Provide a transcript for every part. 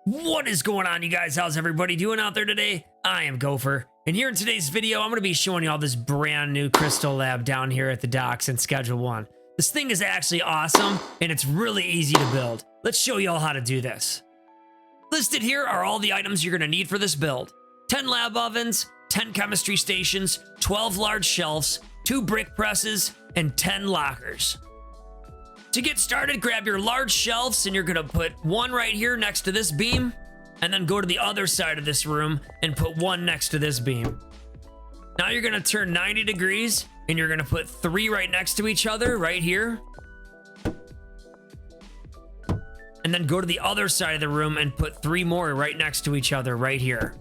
What is going on, you guys? How's everybody doing out there today? I am Gophxr, and here in today's video, I'm going to be showing you all this brand new crystal lab down here at the docks in Schedule 1. This thing is actually awesome, and it's really easy to build. Let's show you all how to do this. Listed here are all the items you're going to need for this build. 10 lab ovens, 10 chemistry stations, 12 large shelves, 2 brick presses, and 10 lockers. To get started, grab your large shelves and you're gonna put one right here next to this beam, and then go to the other side of this room and put one next to this beam. Now you're gonna turn 90 degrees and you're gonna put 3 right next to each other right here. And then go to the other side of the room and put 3 more right next to each other right here.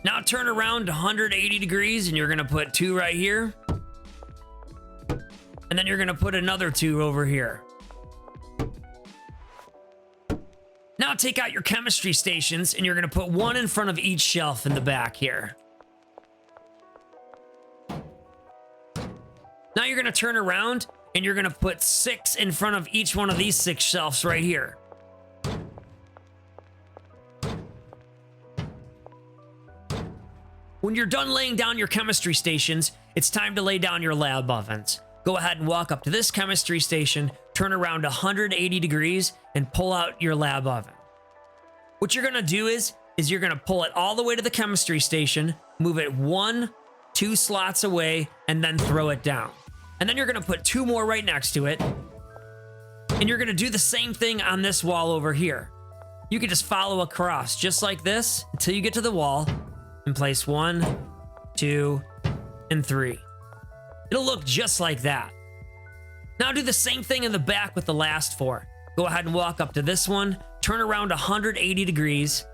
Now turn around 180 degrees and you're gonna put 2 right here. And then you're gonna put another 2 over here. Now take out your chemistry stations and you're gonna put 1 in front of each shelf in the back here. Now you're gonna turn around and you're gonna put 6 in front of each one of these 6 shelves right here. When you're done laying down your chemistry stations, it's time to lay down your lab ovens. Go ahead and walk up to this chemistry station, turn around 180 degrees, and pull out your lab oven. What you're gonna do is you're gonna pull it all the way to the chemistry station, move it 1, 2 slots away, and then throw it down. And then you're gonna put 2 more right next to it. And you're gonna do the same thing on this wall over here. You can just follow across just like this until you get to the wall and place 1, 2, and 3. It'll look just like that. Now do the same thing in the back with the last 4. Go ahead and walk up to this one, turn around 180 degrees,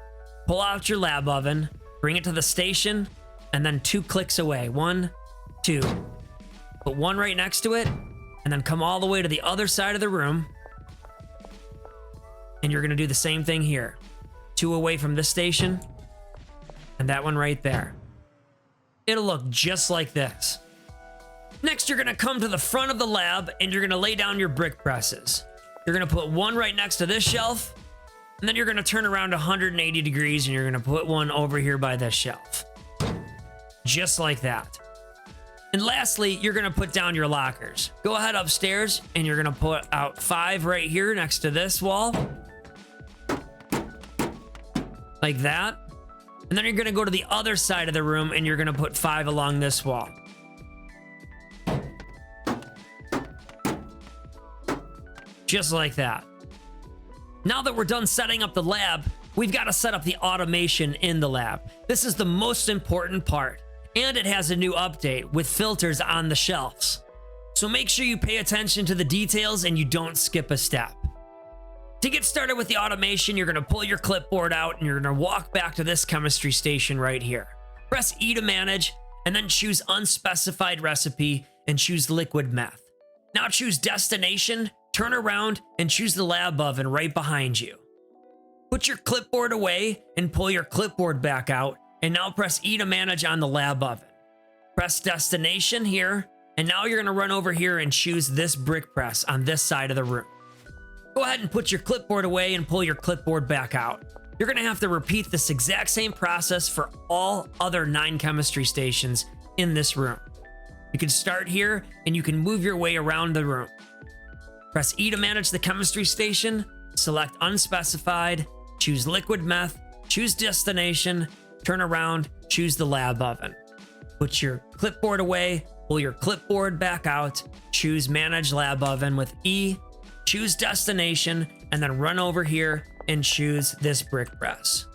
pull out your lab oven, bring it to the station, and then 2 clicks away. 1, 2. Put 1 right next to it, and then come all the way to the other side of the room. And you're gonna do the same thing here. 2 away from this station, and that one right there. It'll look just like this. Next, you're gonna come to the front of the lab and you're gonna lay down your brick presses. You're gonna put 1 right next to this shelf, and then you're gonna turn around 180 degrees and you're gonna put 1 over here by this shelf. Just like that. And lastly, you're gonna put down your lockers. Go ahead upstairs and you're gonna put out 5 right here next to this wall. Like that. And then you're gonna go to the other side of the room and you're gonna put 5 along this wall. Just like that. Now that we're done setting up the lab, we've got to set up the automation in the lab. This is the most important part, and it has a new update with filters on the shelves. So make sure you pay attention to the details and you don't skip a step. To get started with the automation, you're going to pull your clipboard out and you're going to walk back to this chemistry station right here. Press E to manage and then choose unspecified recipe and choose liquid meth. Now choose destination, turn around, and choose the lab oven right behind you. Put your clipboard away and pull your clipboard back out, and now press E to manage on the lab oven. Press destination here, and now you're gonna run over here and choose this brick press on this side of the room. Go ahead and put your clipboard away and pull your clipboard back out. You're gonna have to repeat this exact same process for all other 9 chemistry stations in this room. You can start here and you can move your way around the room. Press E to manage the chemistry station, select unspecified, choose liquid meth, choose destination, turn around, choose the lab oven. Put your clipboard away, pull your clipboard back out, choose manage lab oven with E, choose destination, and then run over here and choose this brick press.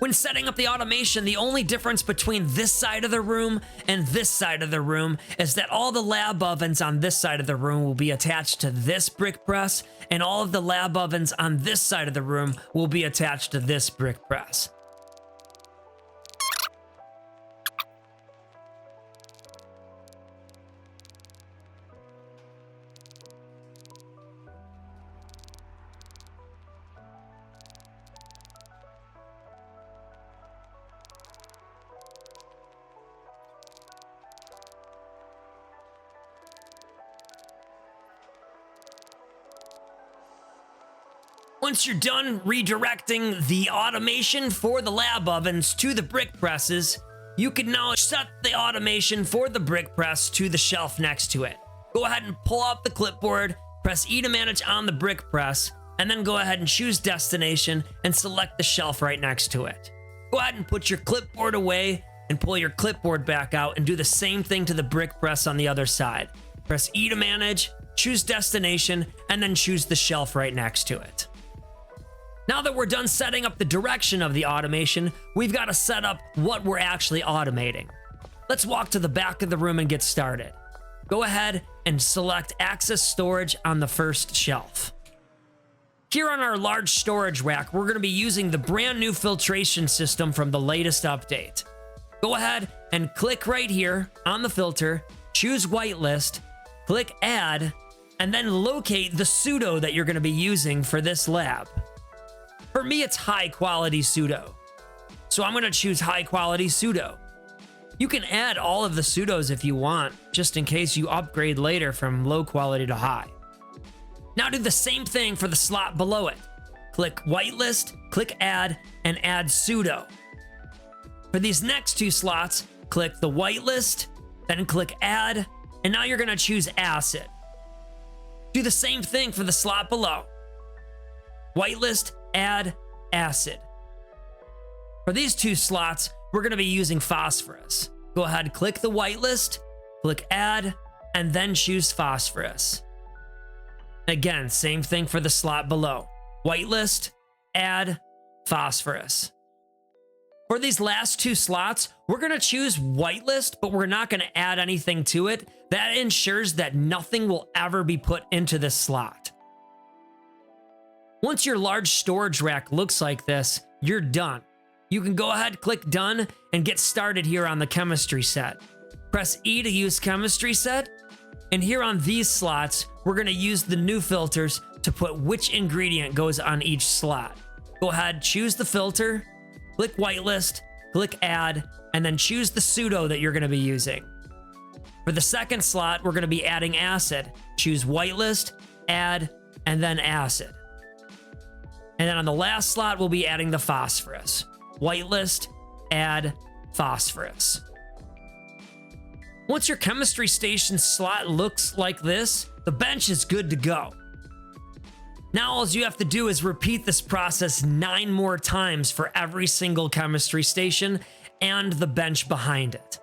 When setting up the automation, the only difference between this side of the room and this side of the room is that all the lab ovens on this side of the room will be attached to this brick press, and all of the lab ovens on this side of the room will be attached to this brick press. Once you're done redirecting the automation for the lab ovens to the brick presses, you can now set the automation for the brick press to the shelf next to it. Go ahead and pull out the clipboard, press E to manage on the brick press, and then go ahead and choose destination and select the shelf right next to it. Go ahead and put your clipboard away and pull your clipboard back out and do the same thing to the brick press on the other side. Press E to manage, choose destination, and then choose the shelf right next to it. Now that we're done setting up the direction of the automation, we've got to set up what we're actually automating. Let's walk to the back of the room and get started. Go ahead and select access storage on the first shelf. Here on our large storage rack, we're going to be using the brand new filtration system from the latest update. Go ahead and click right here on the filter, choose whitelist, click add, and then locate the pseudo that you're going to be using for this lab. For me, it's high quality pseudo. So I'm going to choose high quality pseudo. You can add all of the pseudos if you want, just in case you upgrade later from low quality to high. Now do the same thing for the slot below it. Click whitelist, click add, and add pseudo. For these next two slots, click the whitelist, then click add, and now you're going to choose acid. Do the same thing for the slot below. Whitelist, add, acid. For these two slots, we're going to be using phosphorus. Go ahead, click the whitelist, click add, and then choose phosphorus. Again, same thing for the slot below. Whitelist, add, phosphorus. For these last two slots, we're going to choose whitelist, but we're not going to add anything to it. That ensures that nothing will ever be put into this slot. Once your large storage rack looks like this, you're done. You can go ahead, click done, and get started here on the chemistry set. Press E to use chemistry set, and here on these slots, we're going to use the new filters to put which ingredient goes on each slot. Go ahead, choose the filter, click whitelist, click add, and then choose the pseudo that you're going to be using. For the second slot, we're going to be adding acid. Choose whitelist, add, and then acid. And then on the last slot, we'll be adding the phosphorus. Whitelist, add, phosphorus. Once your chemistry station slot looks like this, the bench is good to go. Now all you have to do is repeat this process 9 more times for every single chemistry station and the bench behind it.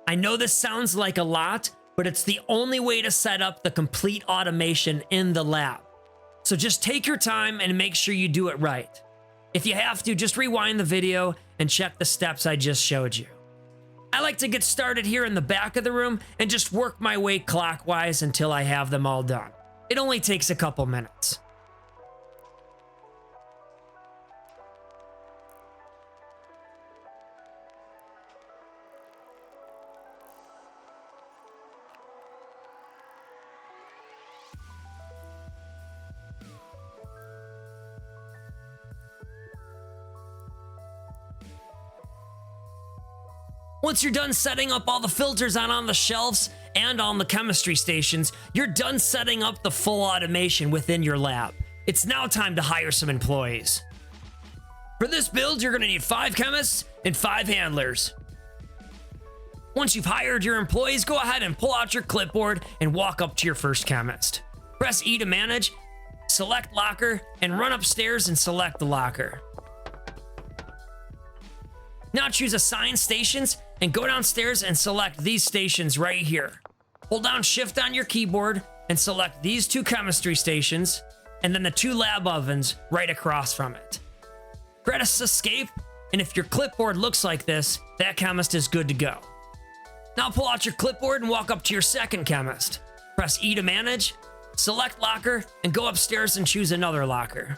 I know this sounds like a lot, but it's the only way to set up the complete automation in the lab. So just take your time and make sure you do it right. If you have to, just rewind the video and check the steps I just showed you. I like to get started here in the back of the room and just work my way clockwise until I have them all done. It only takes a couple minutes. Once you're done setting up all the filters on the shelves and on the chemistry stations, you're done setting up the full automation within your lab. It's now time to hire some employees. For this build, you're going to need 5 chemists and 5 handlers. Once you've hired your employees, go ahead and pull out your clipboard and walk up to your first chemist. Press E to manage, select locker, and run upstairs and select the locker. Now choose assign stations and go downstairs and select these stations right here. Hold down shift on your keyboard and select these 2 chemistry stations and then the 2 lab ovens right across from it. Press escape, and if your clipboard looks like this, that chemist is good to go. Now pull out your clipboard and walk up to your second chemist. Press E to manage, select locker, and go upstairs and choose another locker.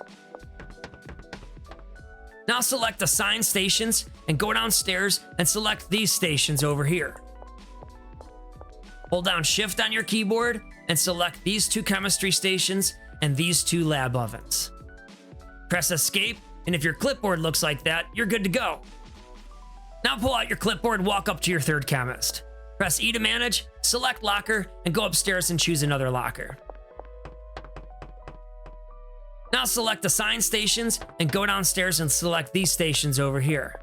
Now select assign stations and go downstairs and select these stations over here. Hold down shift on your keyboard and select these 2 chemistry stations and these 2 lab ovens. Press escape, and if your clipboard looks like that, you're good to go. Now pull out your clipboard and walk up to your third chemist. Press E to manage, select locker, and go upstairs and choose another locker. Now select assign stations and go downstairs and select these stations over here.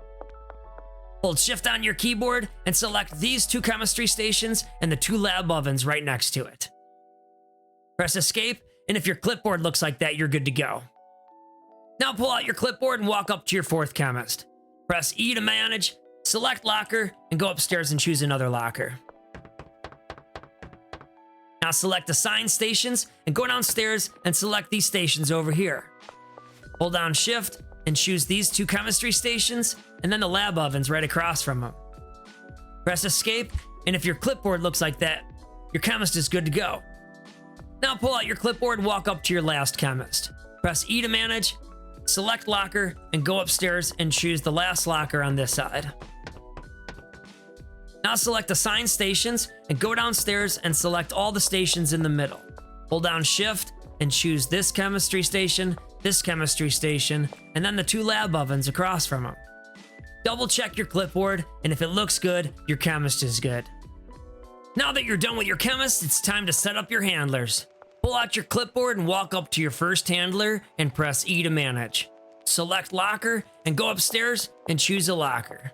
Hold shift on your keyboard and select these 2 chemistry stations and the 2 lab ovens right next to it. Press escape, and if your clipboard looks like that, you're good to go. Now pull out your clipboard and walk up to your 4th chemist. Press E to manage, select locker, and go upstairs and choose another locker. Now select assign stations and go downstairs and select these stations over here. Hold down shift and choose these 2 chemistry stations and then the lab ovens right across from them. Press escape, and if your clipboard looks like that, your chemist is good to go. Now pull out your clipboard and walk up to your last chemist. Press E to manage, select locker, and go upstairs and choose the last locker on this side. Now select assign stations and go downstairs and select all the stations in the middle. Hold down shift and choose this chemistry station, and then the 2 lab ovens across from them. Double check your clipboard, and if it looks good, your chemist is good. Now that you're done with your chemist, it's time to set up your handlers. Pull out your clipboard and walk up to your first handler and press E to manage. Select locker and go upstairs and choose a locker.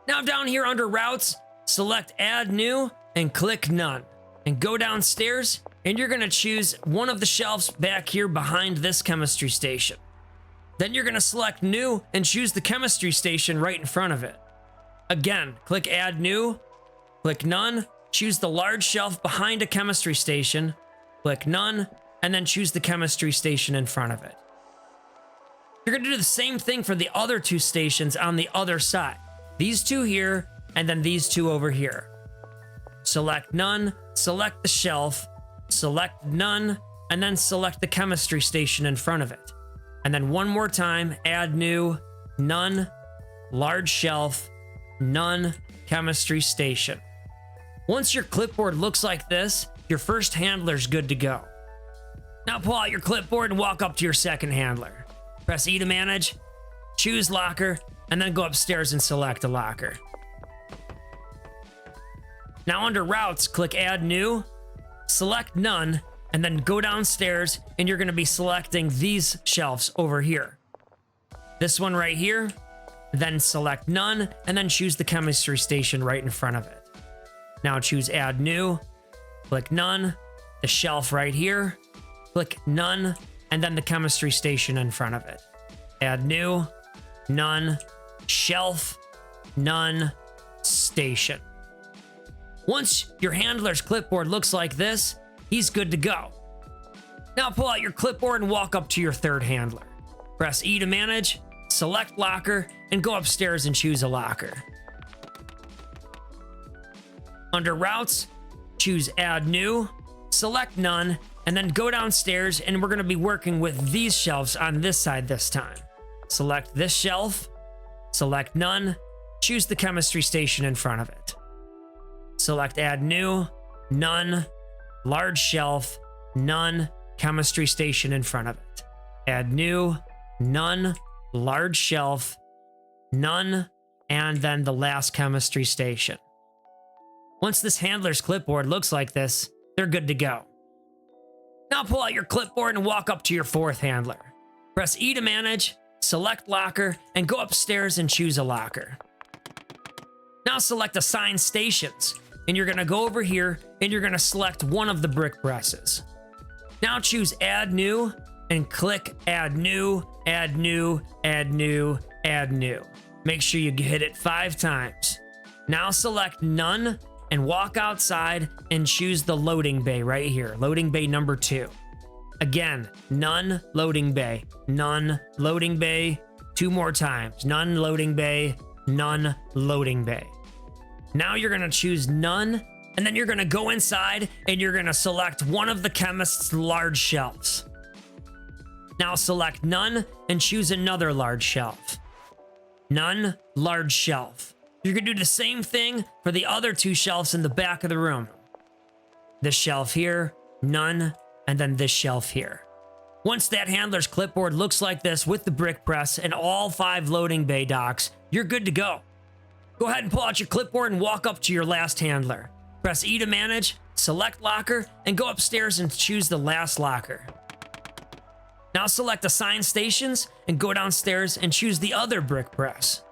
Now down here under routes, select add new and click none. And go downstairs and you're gonna choose one of the shelves back here behind this chemistry station. Then you're gonna select new and choose the chemistry station right in front of it. Again, click add new, click none, choose the large shelf behind a chemistry station, click none, and then choose the chemistry station in front of it. You're gonna do the same thing for the other 2 stations on the other side. These 2 here, and then these 2 over here. Select none, select the shelf, select none, and then select the chemistry station in front of it. And then one more time, add new, none, large shelf, none, chemistry station. Once your clipboard looks like this, your first handler's good to go. Now pull out your clipboard and walk up to your second handler. Press E to manage, choose locker, and then go upstairs and select a locker. Now under routes, click add new, select none, and then go downstairs and you're gonna be selecting these shelves over here. This one right here, then select none, and then choose the chemistry station right in front of it. Now choose add new, click none, the shelf right here, click none, and then the chemistry station in front of it. Add new, none, shelf, none, station. Once your handler's clipboard looks like this, he's good to go. Now pull out your clipboard and walk up to your third handler. Press E to manage, select locker, and go upstairs and choose a locker. Under routes, choose add new, select none, and then go downstairs and we're gonna be working with these shelves on this side this time. Select this shelf, select none, choose the chemistry station in front of it. Select add new, none, large shelf, none, chemistry station in front of it. Add new, none, large shelf, none, and then the last chemistry station. Once this handler's clipboard looks like this, they're good to go. Now pull out your clipboard and walk up to your fourth handler. Press E to manage, select locker, and go upstairs and choose a locker. Now select assign stations, and you're gonna go over here and you're gonna select one of the brick presses. Now choose add new and click add new, add new, add new, add new. Make sure you hit it 5 times. Now select none and walk outside and choose the loading bay right here, loading bay number 2. Again, none loading bay, none loading bay, 2 more times, none loading bay, none loading bay. Now you're gonna choose none, and then you're gonna go inside and you're gonna select one of the chemist's large shelves. Now select none and choose another large shelf. None, large shelf. You're gonna do the same thing for the other 2 shelves in the back of the room. This shelf here, none, and then this shelf here. Once that handler's clipboard looks like this with the brick press and all 5 loading bay docks, you're good to go. Go ahead and pull out your clipboard and walk up to your last handler. Press E to manage, select locker, and go upstairs and choose the last locker. Now select Assign Stations and go downstairs and choose the other brick press.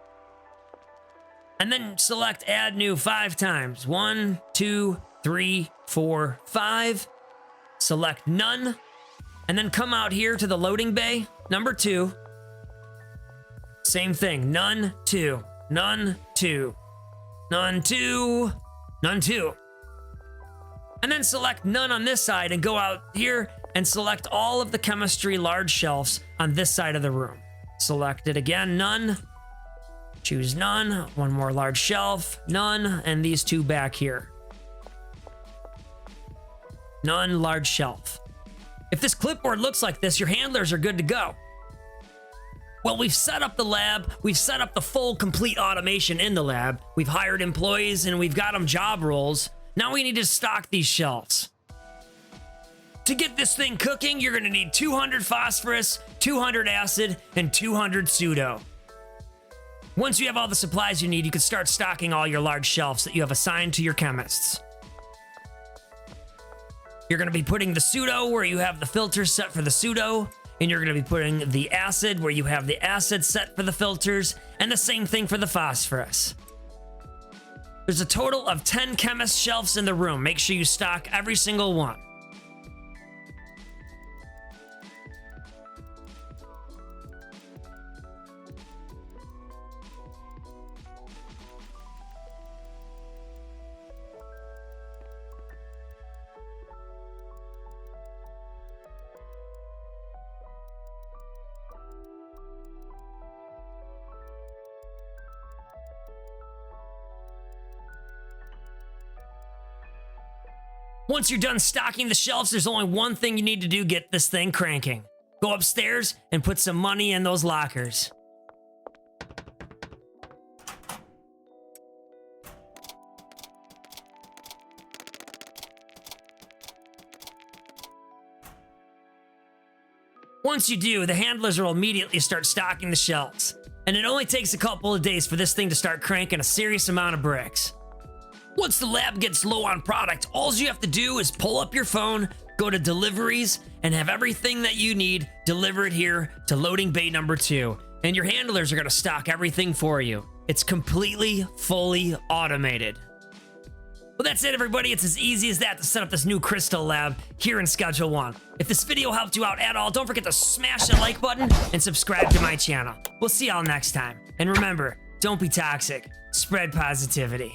And then select Add New 5 times. 1, 2, 3, 4, 5. Select None. And then come out here to the loading bay, number 2. Same thing, None, 2, None, 2, None, 2, None, 2. And then select None on this side and go out here and select all of the chemistry large shelves on this side of the room. Select it again, None. Choose None, one more large shelf, None, and these 2 back here. None, large shelf. If this clipboard looks like this, your handlers are good to go. Well, we've set up the lab, we've set up the full complete automation in the lab, we've hired employees and we've got them job roles. Now we need to stock these shelves. To get this thing cooking, you're gonna need 200 phosphorus, 200 acid, and 200 pseudo. Once you have all the supplies you need, you can start stocking all your large shelves that you have assigned to your chemists. You're gonna be putting the pseudo where you have the filters set for the pseudo, and you're gonna be putting the acid where you have the acid set for the filters, and the same thing for the phosphorus. There's a total of 10 chemist shelves in the room. Make sure you stock every single one. Once you're done stocking the shelves, there's only one thing you need to do to get this thing cranking. Go upstairs and put some money in those lockers. Once you do, the handlers will immediately start stocking the shelves. And it only takes a couple of days for this thing to start cranking a serious amount of bricks. Once the lab gets low on product, all you have to do is pull up your phone, go to deliveries, and have everything that you need delivered here to loading bay number 2. And your handlers are gonna stock everything for you. It's completely, fully automated. Well, that's it, everybody. It's as easy as that to set up this new crystal lab here in Schedule 1. If this video helped you out at all, don't forget to smash the like button and subscribe to my channel. We'll see y'all next time. And remember, don't be toxic, spread positivity.